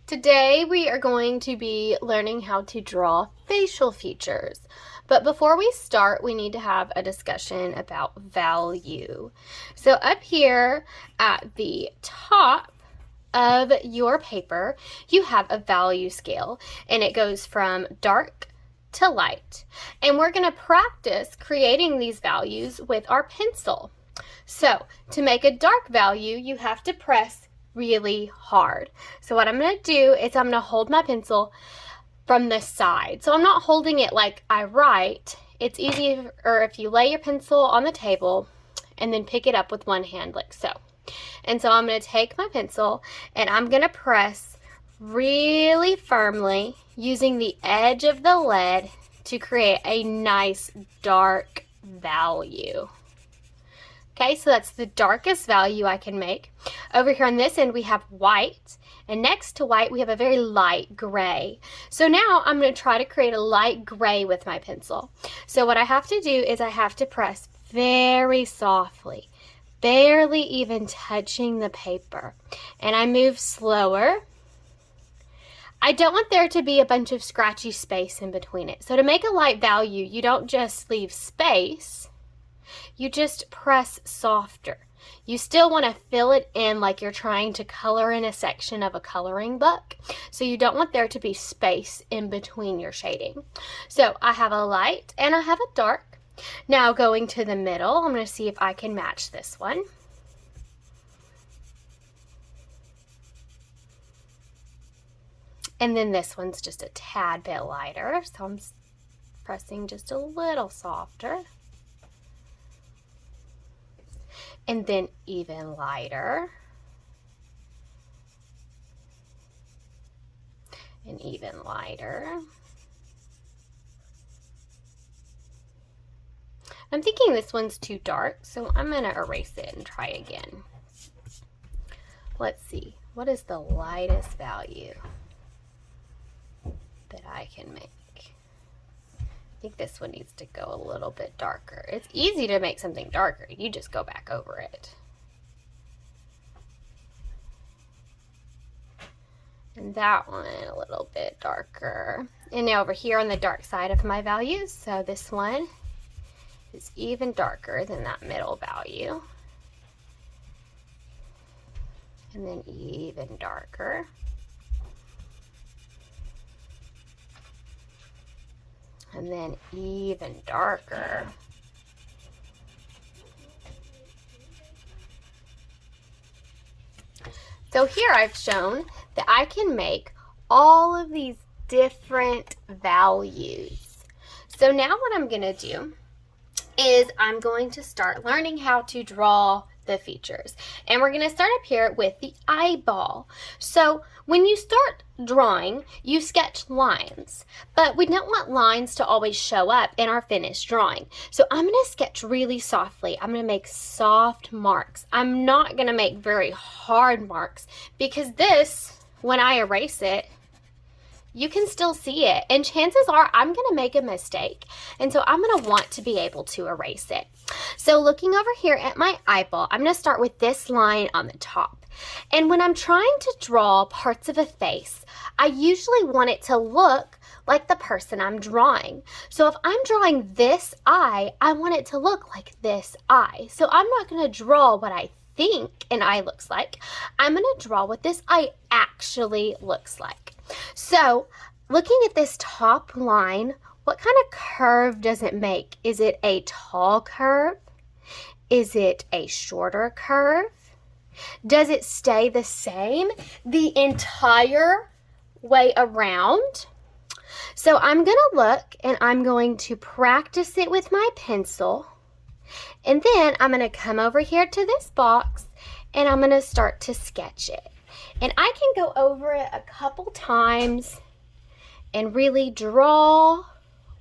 Today we are going to be learning how to draw facial features. But before we start, we need to have a discussion about value. So up here at the top of your paper, you have a value scale, and it goes from dark to light. And we're going to practice creating these values with our pencil. So to make a dark value, you have to press really hard. So what I'm going to do is I'm going to hold my pencil from the side. So I'm not holding it like I write. It's easier if you lay your pencil on the table and then pick it up with one hand like so. And so I'm going to take my pencil and I'm going to press really firmly using the edge of the lead to create a nice dark value. Okay, so that's the darkest value I can make. Over here on this end, we have white, and next to white, we have a very light gray. So now I'm going to try to create a light gray with my pencil. So what I have to do is I have to press very softly, barely even touching the paper, and I move slower. I don't want there to be a bunch of scratchy space in between it. So to make a light value, you don't just leave space. You just press softer. You still want to fill it in like you're trying to color in a section of a coloring book. So you don't want there to be space in between your shading. So I have a light and I have a dark. Now going to the middle, I'm going to see if I can match this one. And then this one's just a tad bit lighter. So I'm pressing just a little softer. And then even lighter, and even lighter. I'm thinking this one's too dark, so I'm going to erase it and try again. Let's see, what is the lightest value that I can make? I think this one needs to go a little bit darker. It's easy to make something darker. You just go back over it. And that one a little bit darker. And now over here on the dark side of my values, so this one is even darker than that middle value. And then even darker. And then even darker. So here I've shown that I can make all of these different values. So now what I'm going to do is I'm going to start learning how to draw the features. And we're going to start up here with the eyeball. So when you start drawing, you sketch lines, but we don't want lines to always show up in our finished drawing. So I'm going to sketch really softly. I'm going to make soft marks. I'm not going to make very hard marks because this, when I erase it, you can still see it, and chances are I'm going to make a mistake, and so I'm going to want to be able to erase it. So looking over here at my eyeball, I'm going to start with this line on the top. And when I'm trying to draw parts of a face, I usually want it to look like the person I'm drawing. So if I'm drawing this eye, I want it to look like this eye. So I'm not going to draw what I think an eye looks like. I'm going to draw what this eye actually looks like. So looking at this top line, what kind of curve does it make? Is it a tall curve? Is it a shorter curve? Does it stay the same the entire way around? So I'm going to look and I'm going to practice it with my pencil. And then I'm going to come over here to this box and I'm going to start to sketch it. And I can go over it a couple times and really draw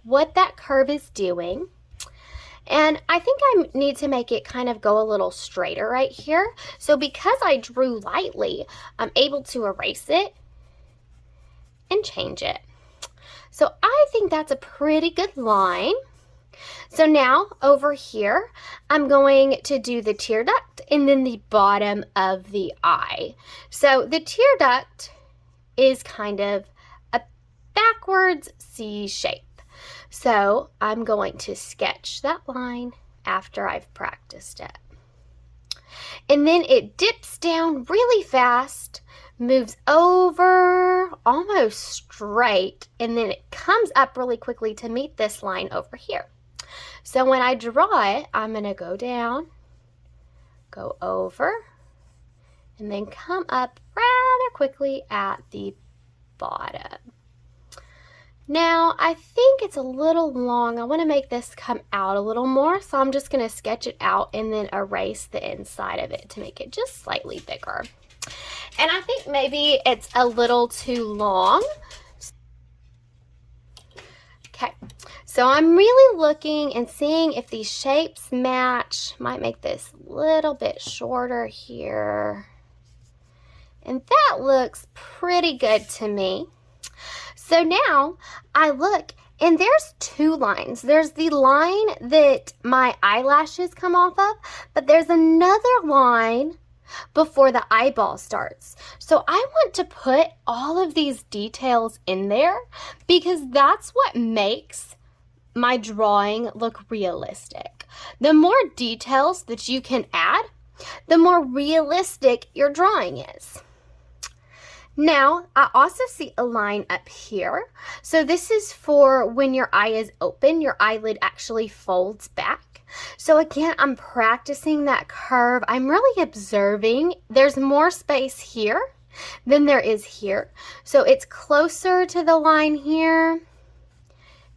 what that curve is doing. And I think I need to make it kind of go a little straighter right here. So because I drew lightly, I'm able to erase it and change it. So I think that's a pretty good line. So now over here, I'm going to do the tear duct and then the bottom of the eye. So the tear duct is kind of a backwards C shape. So I'm going to sketch that line after I've practiced it. And then it dips down really fast, moves over almost straight, and then it comes up really quickly to meet this line over here. So when I draw it, I'm going to go down, go over, and then come up rather quickly at the bottom. Now, I think it's a little long. I want to make this come out a little more, so I'm just going to sketch it out and then erase the inside of it to make it just slightly bigger. And I think maybe it's a little too long. Okay, so I'm really looking and seeing if these shapes match. Might make this a little bit shorter here. And that looks pretty good to me. So now I look and there's two lines. There's the line that my eyelashes come off of, but there's another line before the eyeball starts. So I want to put all of these details in there because that's what makes my drawing look realistic. The more details that you can add, the more realistic your drawing is. Now, I also see a line up here. So this is for when your eye is open, your eyelid actually folds back. So again, I'm practicing that curve. I'm really observing. There's more space here than there is here. So it's closer to the line here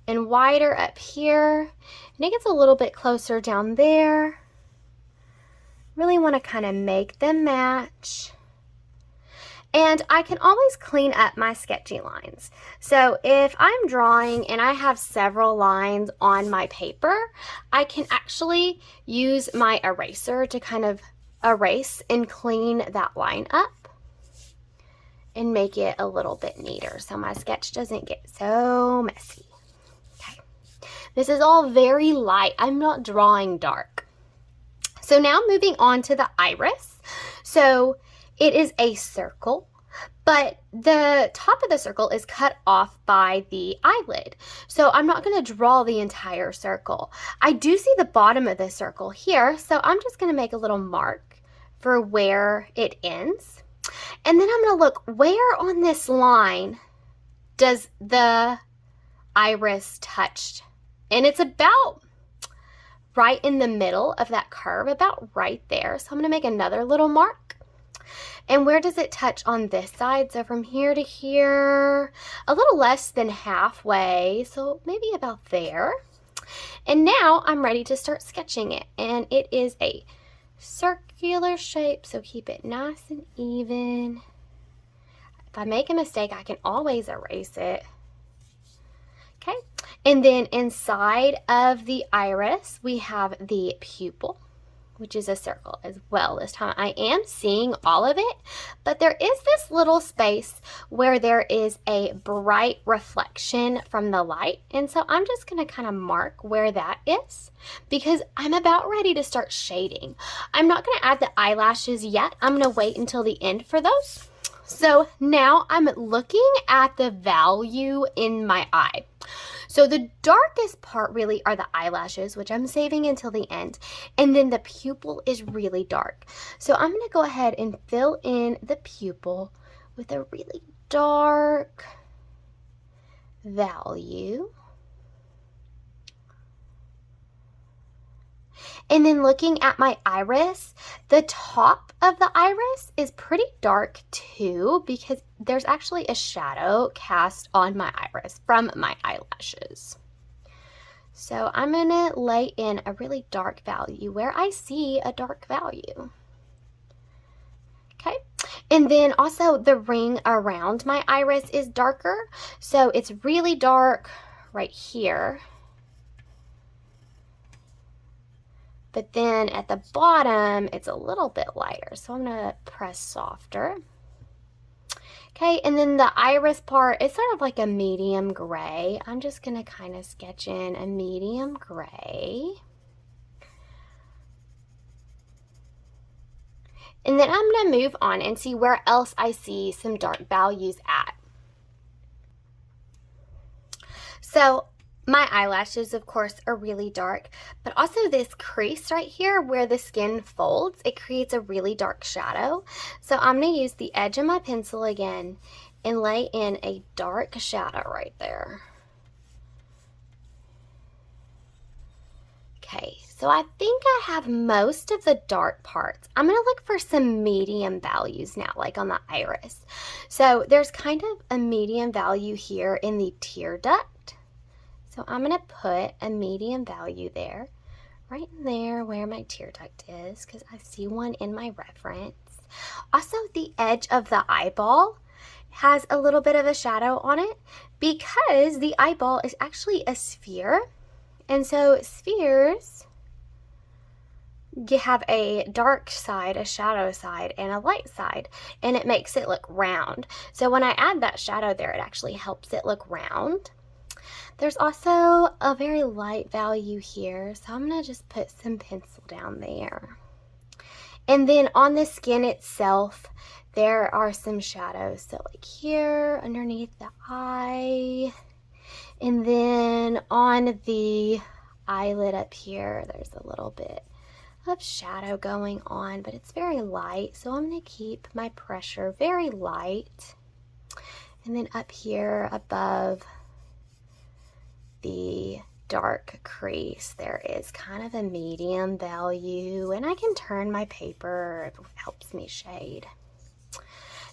and wider up here. And it gets a little bit closer down there. Really want to kind of make them match. And I can always clean up my sketchy lines. So if I'm drawing and I have several lines on my paper, I can actually use my eraser to kind of erase and clean that line up and make it a little bit neater so my sketch doesn't get so messy. Okay, this is all very light. I'm not drawing dark. So now moving on to the iris. So it is a circle, but the top of the circle is cut off by the eyelid. So I'm not going to draw the entire circle. I do see the bottom of the circle here, so I'm just going to make a little mark for where it ends. And then I'm going to look where on this line does the iris touch. And it's about right in the middle of that curve, about right there. So I'm going to make another little mark. And where does it touch on this side? So from here to here, a little less than halfway, so maybe about there. And now I'm ready to start sketching it. And it is a circular shape, so keep it nice and even. If I make a mistake, I can always erase it. Okay, and then inside of the iris, we have the pupil, which is a circle as well this time. I am seeing all of it, but there is this little space where there is a bright reflection from the light. And so I'm just gonna kind of mark where that is because I'm about ready to start shading. I'm not gonna add the eyelashes yet. I'm gonna wait until the end for those. So now I'm looking at the value in my eye. So the darkest part really are the eyelashes, which I'm saving until the end. And then the pupil is really dark. So I'm going to go ahead and fill in the pupil with a really dark value. And then looking at my iris, the top of the iris is pretty dark too because there's actually a shadow cast on my iris from my eyelashes. So I'm going to lay in a really dark value where I see a dark value. Okay, and then also the ring around my iris is darker, so it's really dark right here. But then at the bottom, it's a little bit lighter. So I'm gonna press softer. Okay, and then the iris part is sort of like a medium gray. I'm just gonna kind of sketch in a medium gray. And then I'm going to move on and see where else I see some dark values at. So my eyelashes, of course, are really dark, but also this crease right here where the skin folds, it creates a really dark shadow. So I'm going to use the edge of my pencil again and lay in a dark shadow right there. Okay, so I think I have most of the dark parts. I'm going to look for some medium values now, like on the iris. So there's kind of a medium value here in the tear duct. So I'm going to put a medium value there, right there where my tear duct is, because I see one in my reference. Also, the edge of the eyeball has a little bit of a shadow on it because the eyeball is actually a sphere. And so spheres have a dark side, a shadow side, and a light side, and it makes it look round. So when I add that shadow there, it actually helps it look round. There's also a very light value here, so I'm going to just put some pencil down there. And then on the skin itself, there are some shadows. So like here, underneath the eye, and then on the eyelid up here, there's a little bit of shadow going on, but it's very light. So I'm going to keep my pressure very light. And then up here above the dark crease, there is kind of a medium value, and I can turn my paper if it helps me shade.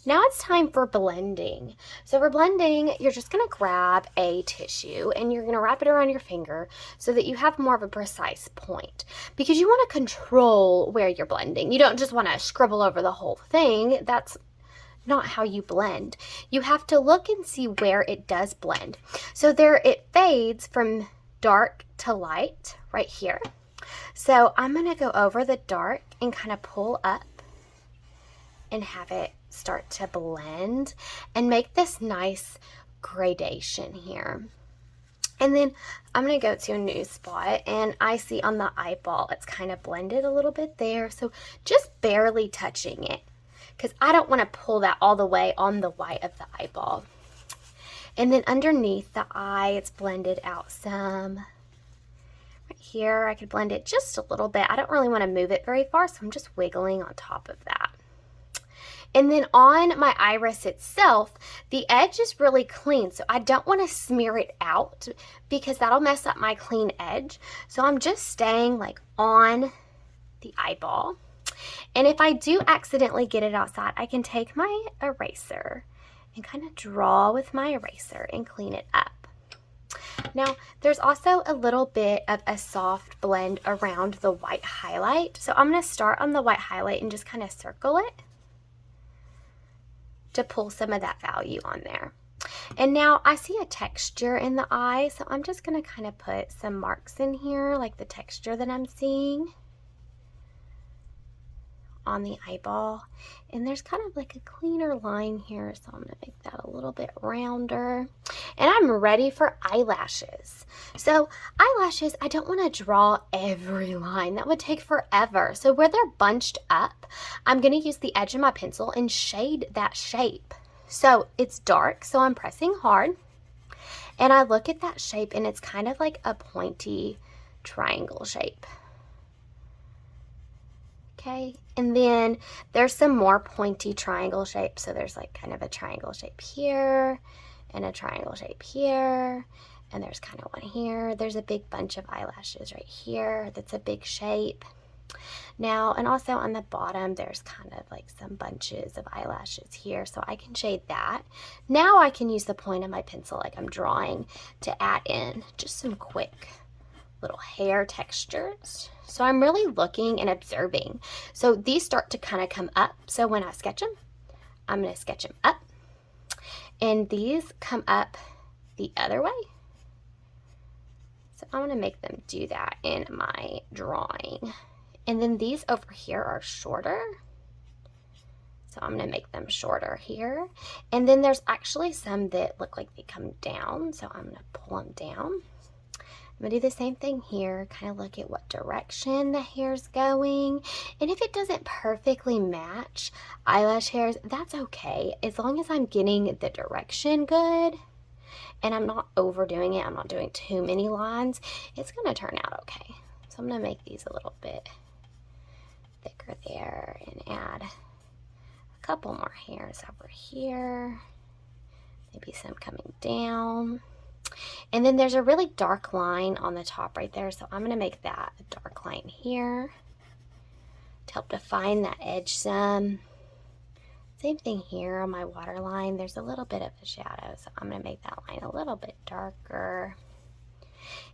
Now it's time for blending. So for blending, you're just going to grab a tissue and you're going to wrap it around your finger so that you have more of a precise point, because you want to control where you're blending. You don't just want to scribble over the whole thing. That's not how you blend. You have to look and see where it does blend. So there it fades from dark to light right here. So I'm going to go over the dark and kind of pull up and have it start to blend and make this nice gradation here. And then I'm going to go to a new spot, and I see on the eyeball it's kind of blended a little bit there, so just barely touching it, because I don't want to pull that all the way on the white of the eyeball. And then underneath the eye, it's blended out some. Right here, I could blend it just a little bit. I don't really want to move it very far, so I'm just wiggling on top of that. And then on my iris itself, the edge is really clean, so I don't want to smear it out because that'll mess up my clean edge. So I'm just staying like on the eyeball. And if I do accidentally get it outside, I can take my eraser and kind of draw with my eraser and clean it up. Now, there's also a little bit of a soft blend around the white highlight. So I'm going to start on the white highlight and just kind of circle it to pull some of that value on there. And now I see a texture in the eye, so I'm just going to kind of put some marks in here, like the texture that I'm seeing on the eyeball. And there's kind of like a cleaner line here, so I'm going to make that a little bit rounder. And I'm ready for eyelashes. So eyelashes, I don't want to draw every line. That would take forever. So where they're bunched up, I'm going to use the edge of my pencil and shade that shape. So it's dark, so I'm pressing hard. And I look at that shape, and it's kind of like a pointy triangle shape. Okay, and then there's some more pointy triangle shapes. So there's like kind of a triangle shape here and a triangle shape here, and there's kind of one here. There's a big bunch of eyelashes right here. That's a big shape. Now, and also on the bottom, there's kind of like some bunches of eyelashes here, so I can shade that. Now I can use the point of my pencil like I'm drawing to add in just some quick little hair textures. So I'm really looking and observing. So these start to kind of come up. So when I sketch them, I'm going to sketch them up. And these come up the other way. So I'm going to make them do that in my drawing. And then these over here are shorter. So I'm going to make them shorter here. And then there's actually some that look like they come down. So I'm going to pull them down. I'm going to do the same thing here, kind of look at what direction the hair's going. And if it doesn't perfectly match eyelash hairs, that's okay. As long as I'm getting the direction good and I'm not overdoing it, I'm not doing too many lines, it's going to turn out okay. So I'm going to make these a little bit thicker there and add a couple more hairs over here. Maybe some coming down. And then there's a really dark line on the top right there, so I'm going to make that a dark line here to help define that edge some. Same thing here on my water line. There's a little bit of a shadow, so I'm going to make that line a little bit darker.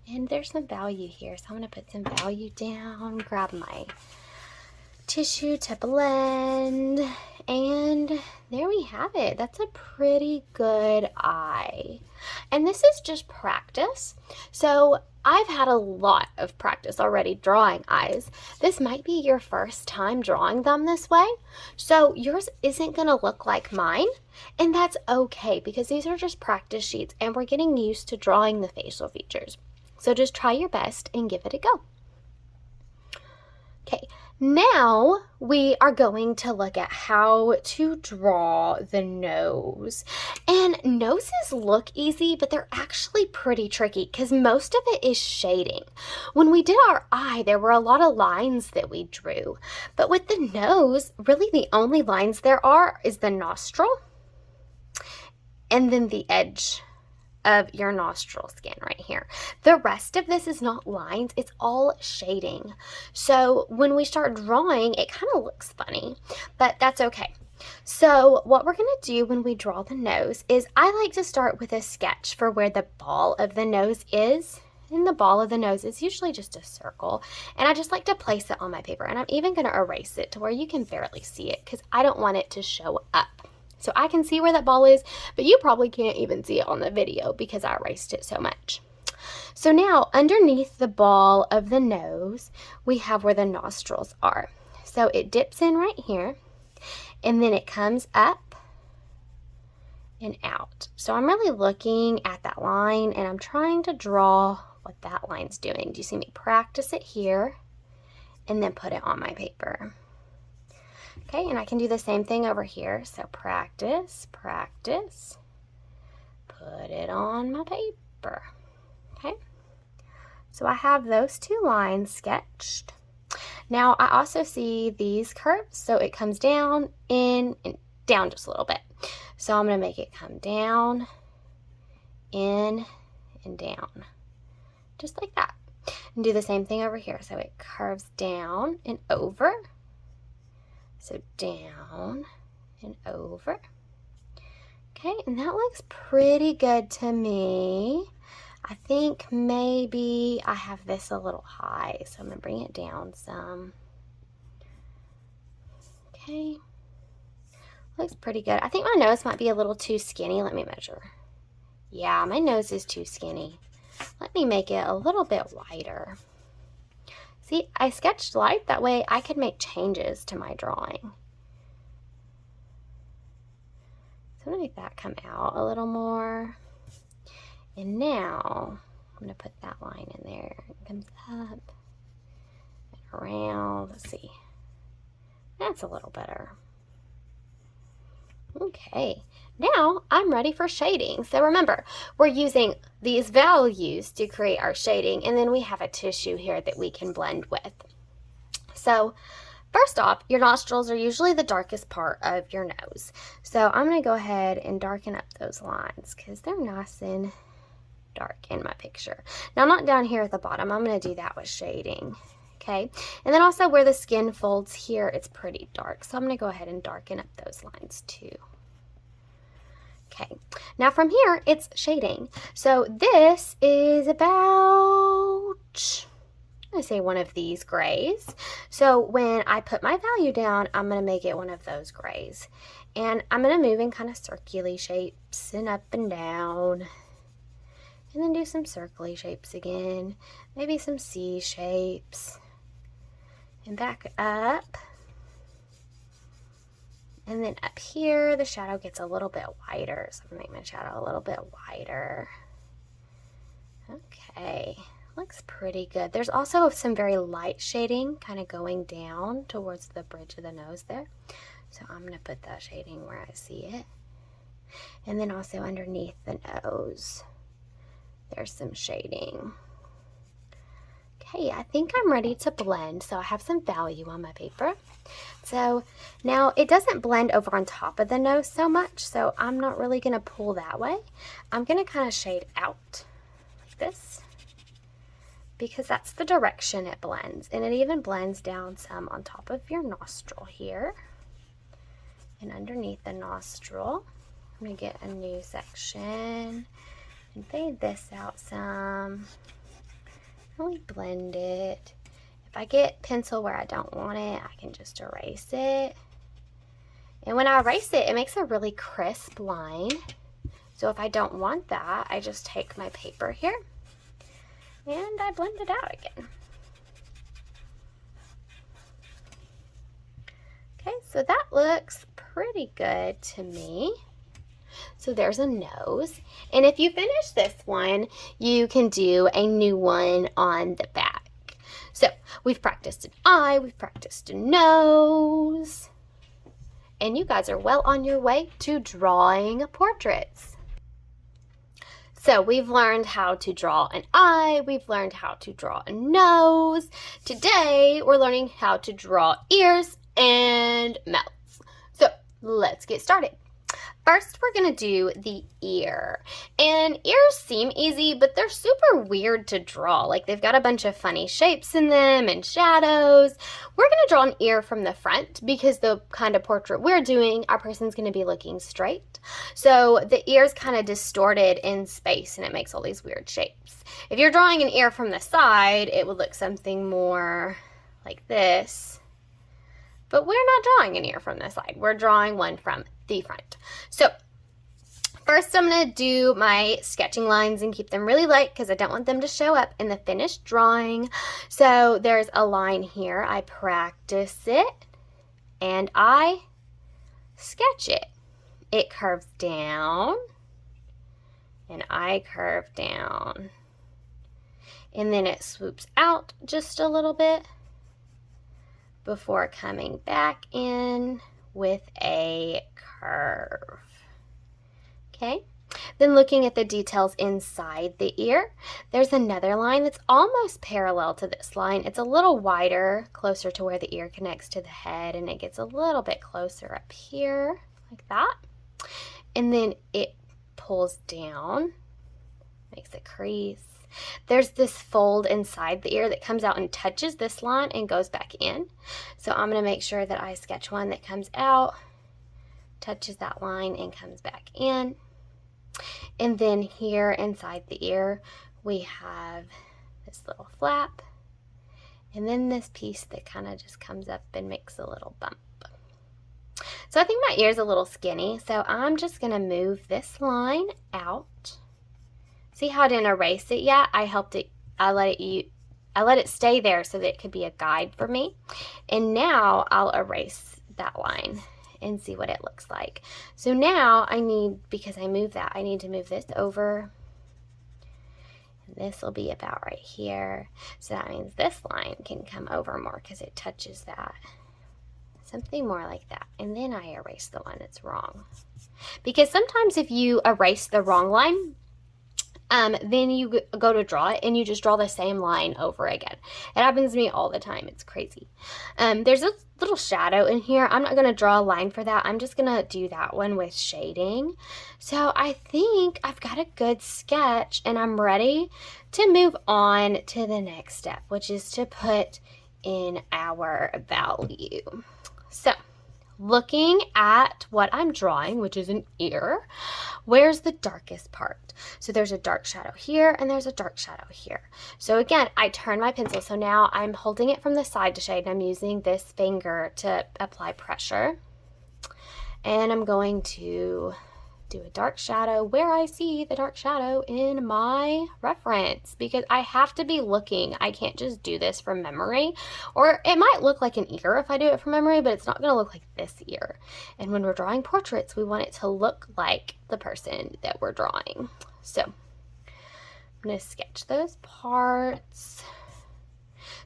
And there's some value here, so I'm going to put some value down, grab my tissue to blend, and there we have it. That's a pretty good eye. And this is just practice. So I've had a lot of practice already drawing eyes. This might be your first time drawing them this way. So yours isn't going to look like mine. And that's okay because these are just practice sheets and we're getting used to drawing the facial features. So just try your best and give it a go. Okay, now we are going to look at how to draw the nose. And noses look easy, but they're actually pretty tricky because most of it is shading. When we did our eye, there were a lot of lines that we drew. But with the nose, really the only lines there are is the nostril and then the edge of your nostril skin right here. The rest of this is not lines, it's all shading. So when we start drawing, it kind of looks funny, but that's okay. So what we're gonna do when we draw the nose is I like to start with a sketch for where the ball of the nose is. And the ball of the nose is usually just a circle. And I just like to place it on my paper. And I'm even gonna erase it to where you can barely see it because I don't want it to show up. So I can see where that ball is, but you probably can't even see it on the video because I erased it so much. So now underneath the ball of the nose, we have where the nostrils are. So it dips in right here and then it comes up and out. So I'm really looking at that line and I'm trying to draw what that line's doing. Do you see me practice it here and then put it on my paper? Okay, and I can do the same thing over here. So practice, practice, put it on my paper. Okay, so I have those two lines sketched. Now I also see these curves, so it comes down, in, and down just a little bit. So I'm going to make it come down, in, and down, just like that. And do the same thing over here. So it curves down and over. So down and over. Okay, and that looks pretty good to me. I think maybe I have this a little high, so I'm gonna bring it down some. Okay, looks pretty good. I think my nose might be a little too skinny. Let me measure. Yeah, my nose is too skinny. Let me make it a little bit wider. See, I sketched light, that way I could make changes to my drawing. So I'm gonna make that come out a little more. And now I'm gonna put that line in there. It comes up and around, let's see. That's a little better. Okay, now I'm ready for shading. So remember, we're using these values to create our shading, and then we have a tissue here that we can blend with. So first off, your nostrils are usually the darkest part of your nose. So I'm gonna go ahead and darken up those lines because they're nice and dark in my picture. Now not down here at the bottom, I'm gonna do that with shading. Okay, and then also where the skin folds here, it's pretty dark. So I'm gonna go ahead and darken up those lines too. Okay, now from here, it's shading. So this is about, I'm gonna say one of these grays. So when I put my value down, I'm gonna make it one of those grays. And I'm gonna move in kind of circular shapes and up and down. And then do some circly shapes again. Maybe some C shapes. And back up. And then up here, the shadow gets a little bit wider. So I'm going to make my shadow a little bit wider. Okay. Looks pretty good. There's also some very light shading kind of going down towards the bridge of the nose there. So I'm going to put that shading where I see it. And then also underneath the nose, there's some shading. Okay, I think I'm ready to blend. So I have some value on my paper. So now it doesn't blend over on top of the nose so much, so I'm not really going to pull that way. I'm going to kind of shade out like this, because that's the direction it blends. And it even blends down some on top of your nostril here and underneath the nostril. I'm going to get a new section and fade this out some. Really blend it. If I get pencil where I don't want it, I can just erase it. And when I erase it, it makes a really crisp line. So if I don't want that, I just take my paper here and I blend it out again. Okay, so that looks pretty good to me. So there's a nose. And if you finish this one, you can do a new one on the back. So we've practiced an eye, we've practiced a nose, and you guys are well on your way to drawing portraits. So we've learned how to draw an eye, we've learned how to draw a nose. Today we're learning how to draw ears and mouths. So let's get started. First, we're going to do the ear. And ears seem easy, but they're super weird to draw. Like, they've got a bunch of funny shapes in them and shadows. We're going to draw an ear from the front because the kind of portrait we're doing, our person's going to be looking straight. So the ear's kind of distorted in space and it makes all these weird shapes. If you're drawing an ear from the side, it would look something more like this. But we're not drawing an ear from the side. We're drawing one from the front. So first I'm going to do my sketching lines and keep them really light because I don't want them to show up in the finished drawing. So there's a line here. I practice it and I sketch it. It curves down and I curve down. And then it swoops out just a little bit before coming back in with a curve. Okay, then looking at the details inside the ear, there's another line that's almost parallel to this line. It's a little wider, closer to where the ear connects to the head, and it gets a little bit closer up here, like that. And then it pulls down, makes a crease. There's this fold inside the ear that comes out and touches this line and goes back in. So I'm going to make sure that I sketch one that comes out, touches that line, and comes back in. And then here inside the ear, we have this little flap. And then this piece that kind of just comes up and makes a little bump. So I think my ear is a little skinny, so I'm just going to move this line out. See how I didn't erase it yet? I let it stay there so that it could be a guide for me. And now I'll erase that line and see what it looks like. So now because I moved that, I need to move this over. And this will be about right here. So that means this line can come over more because it touches that. Something more like that. And then I erase the one that's wrong. Because sometimes if you erase the wrong line, then you go to draw it and you just draw the same line over again. It happens to me all the time. It's crazy. There's a little shadow in here. I'm not going to draw a line for that. I'm just going to do that one with shading. So I think I've got a good sketch and I'm ready to move on to the next step, which is to put in our value. So looking at what I'm drawing, which is an ear, where's the darkest part? So there's a dark shadow here and there's a dark shadow here. So again, I turn my pencil. So now I'm holding it from the side to shade and I'm using this finger to apply pressure. And I'm going to do a dark shadow where I see the dark shadow in my reference because I have to be looking. I can't just do this from memory, or it might look like an ear if I do it from memory, but it's not going to look like this ear. And when we're drawing portraits, we want it to look like the person that we're drawing. So I'm going to sketch those parts.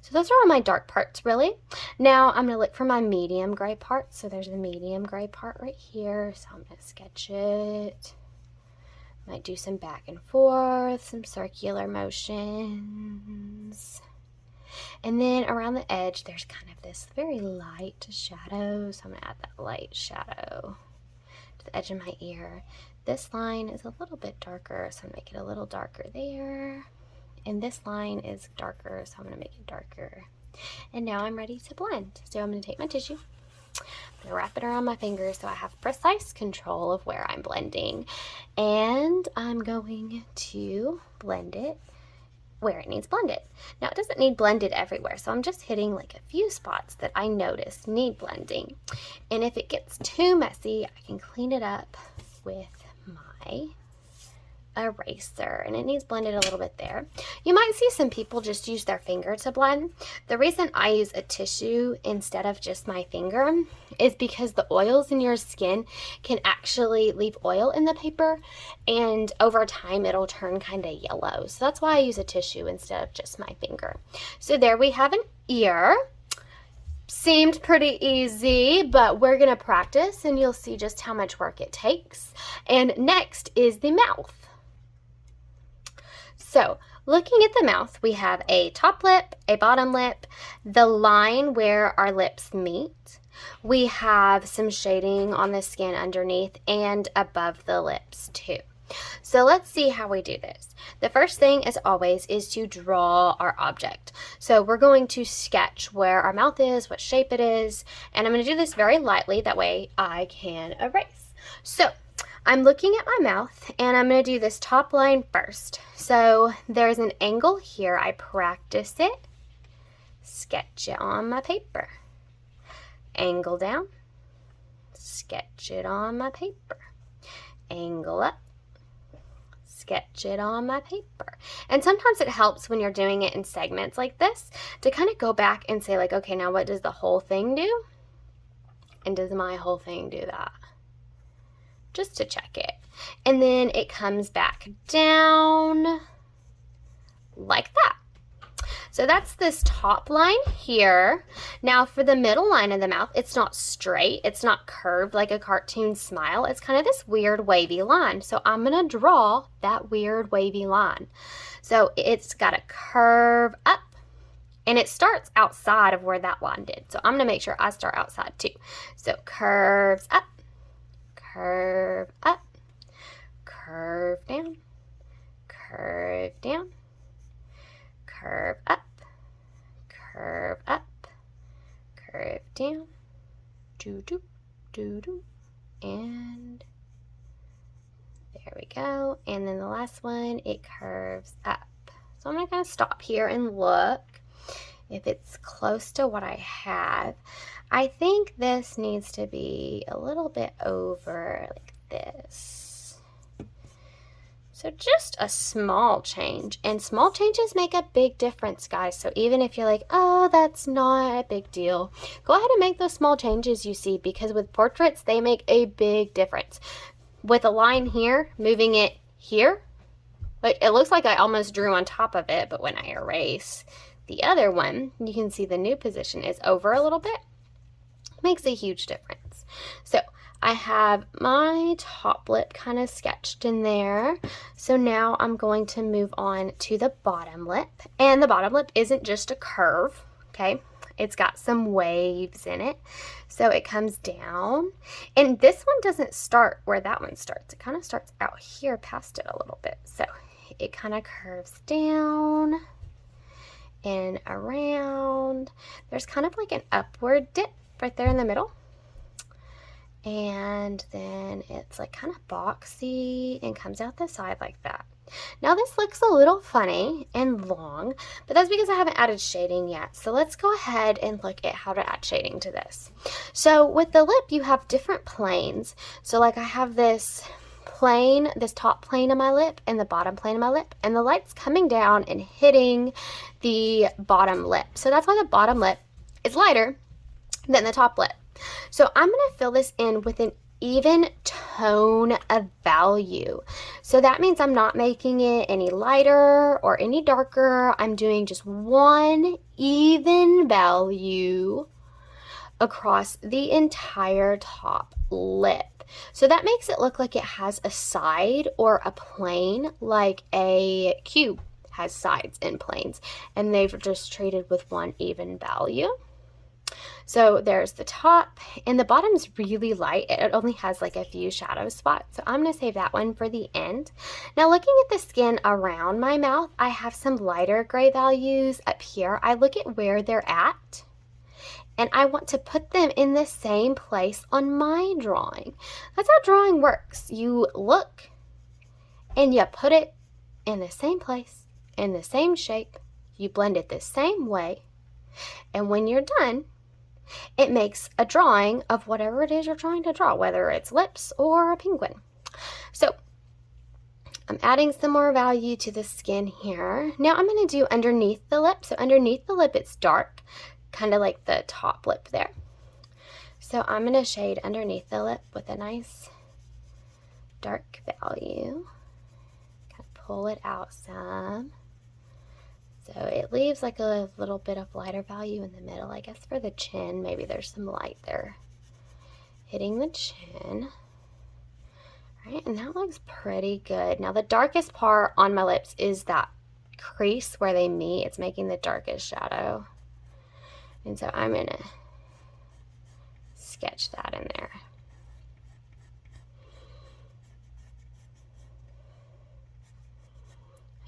So those are all my dark parts, really. Now I'm going to look for my medium gray part. So there's the medium gray part right here. So I'm going to sketch it. Might do some back and forth, some circular motions. And then around the edge, there's kind of this very light shadow. So I'm going to add that light shadow to the edge of my ear. This line is a little bit darker, so I'm going to make it a little darker there. And this line is darker, so I'm going to make it darker. And now I'm ready to blend. So I'm going to take my tissue. I'm going to wrap it around my fingers so I have precise control of where I'm blending. And I'm going to blend it where it needs blended. Now it doesn't need blended everywhere, so I'm just hitting like a few spots that I notice need blending. And if it gets too messy, I can clean it up with my eraser, and it needs blended a little bit there. You might see some people just use their finger to blend. The reason I use a tissue instead of just my finger is because the oils in your skin can actually leave oil in the paper, and over time it'll turn kind of yellow. So that's why I use a tissue instead of just my finger. So there we have an ear. Seemed pretty easy, but we're gonna practice and you'll see just how much work it takes. And next is the mouth. So looking at the mouth, we have a top lip, a bottom lip, the line where our lips meet. We have some shading on the skin underneath and above the lips too. So let's see how we do this. The first thing, as always, is to draw our object. So we're going to sketch where our mouth is, what shape it is, and I'm going to do this very lightly, that way I can erase. So I'm looking at my mouth, and I'm going to do this top line first. So there's an angle here. I practice it, sketch it on my paper. Angle down, sketch it on my paper. Angle up, sketch it on my paper. And sometimes it helps when you're doing it in segments like this to kind of go back and say like, okay, now what does the whole thing do? And does my whole thing do that? Just to check it. And then it comes back down like that. So that's this top line here. Now for the middle line of the mouth, it's not straight, it's not curved like a cartoon smile. It's kind of this weird wavy line. So I'm gonna draw that weird wavy line. So it's got a curve up, and it starts outside of where that line did. So I'm gonna make sure I start outside too. So curves up, curve up, curve down, curve down, curve up, curve up, curve down, doo-doo, doo-doo, and there we go. And then the last one, it curves up. So I'm not going to stop here and look if it's close to what I have. I think this needs to be a little bit over like this. So just a small change, and small changes make a big difference, guys. So even if you're like, oh, that's not a big deal, go ahead and make those small changes you see, because with portraits, they make a big difference. With a line here, moving it here, like it looks like I almost drew on top of it, but when I erase the other one, you can see the new position is over a little bit. Makes a huge difference. So I have my top lip kind of sketched in there. So now I'm going to move on to the bottom lip. And the bottom lip isn't just a curve, okay? It's got some waves in it. So it comes down. And this one doesn't start where that one starts. It kind of starts out here past it a little bit. So it kind of curves down and around. There's kind of like an upward dip right there in the middle. And then it's like kind of boxy and comes out the side like that. Now this looks a little funny and long, but that's because I haven't added shading yet. So let's go ahead and look at how to add shading to this. So with the lip, you have different planes. So like I have this plane, this top plane of my lip and the bottom plane of my lip, and the light's coming down and hitting the bottom lip. So that's why the bottom lip is lighter than the top lip. So I'm going to fill this in with an even tone of value. So that means I'm not making it any lighter or any darker. I'm doing just one even value across the entire top lip. So that makes it look like it has a side or a plane, like a cube has sides and planes, and they've just treated with one even value. So there's the top, and the bottom's really light. It only has like a few shadow spots. So I'm going to save that one for the end. Now looking at the skin around my mouth, I have some lighter gray values up here. I look at where they're at, and I want to put them in the same place on my drawing. That's how drawing works. You look and you put it in the same place, in the same shape. You blend it the same way. And when you're done, it makes a drawing of whatever it is you're trying to draw, whether it's lips or a penguin. So I'm adding some more value to the skin here. Now I'm going to do underneath the lip. So underneath the lip, it's dark, kind of like the top lip there. So I'm going to shade underneath the lip with a nice dark value. Kind of pull it out some. So it leaves like a little bit of lighter value in the middle. I guess for the chin, maybe there's some light there hitting the chin. All right, and that looks pretty good. Now the darkest part on my lips is that crease where they meet. It's making the darkest shadow. And so I'm gonna sketch that in there.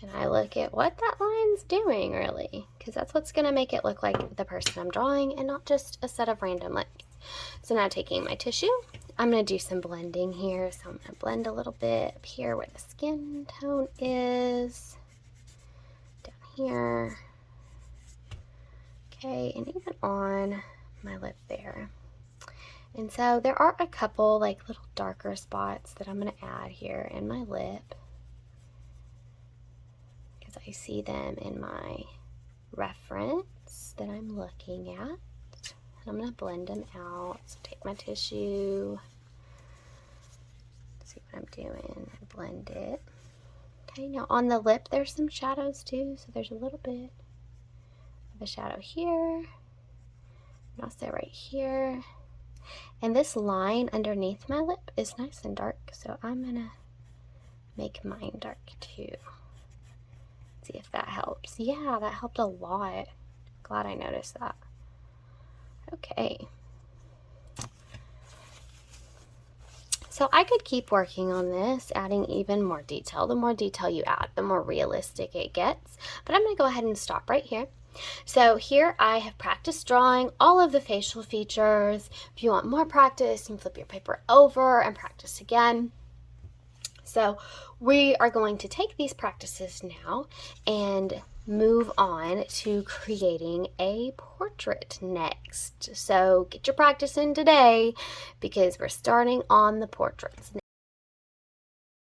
And I look at what that line's doing, really, because that's what's going to make it look like the person I'm drawing and not just a set of random lips. So now taking my tissue, I'm going to do some blending here. So I'm going to blend a little bit up here where the skin tone is, down here. Okay, and even on my lip there. And so there are a couple like little darker spots that I'm going to add here in my lip, I see them in my reference that I'm looking at. And I'm going to blend them out. So take my tissue, see what I'm doing, and blend it. Okay, now on the lip there's some shadows too. So there's a little bit of a shadow here, and also right here. And this line underneath my lip is nice and dark, so I'm going to make mine dark too. See if that helps. Yeah, that helped a lot. Glad I noticed that. Okay. So I could keep working on this, adding even more detail. The more detail you add, the more realistic it gets. But I'm going to go ahead and stop right here. So here I have practiced drawing all of the facial features. If you want more practice, you can flip your paper over and practice again. So we are going to take these practices now and move on to creating a portrait next. So get your practice in today because we're starting on the portraits